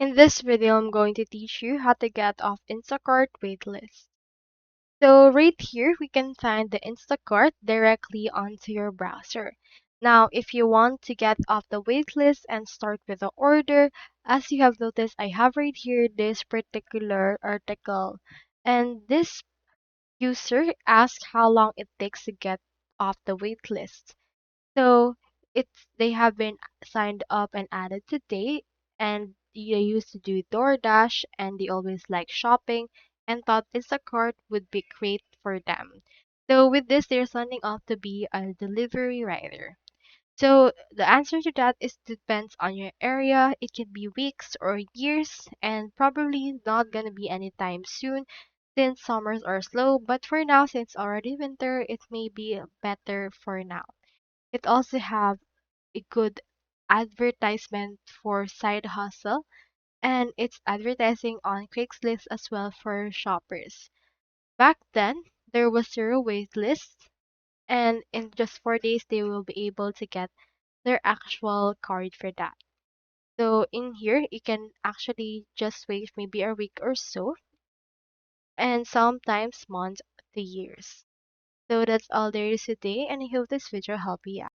In this video, I'm going to teach you how to get off Instacart waitlist. So right here, we can find the Instacart directly onto your browser. Now, if you want to get off the waitlist and start with the order, as you have noticed, I have right here this particular article. And this user asked how long it takes to get off the waitlist. So they have been signed up and added today, and they used to do DoorDash, and they always like shopping and thought Instacart would be great for them. So with this, they're signing up to be a delivery rider. So the answer to that is depends on your area. It can be weeks or years, and probably not gonna be anytime soon since summers are slow. But for now, since already winter, it may be better for now. It also have a good advertisement for side hustle, and it's advertising on Craigslist as well for shoppers. Back then, there was zero wait list, and in just 4 days they will be able to get their actual card for that. So in here, you can actually just wait maybe a week or so, and sometimes months to years. So that's all there is today, and I hope this video helped you out.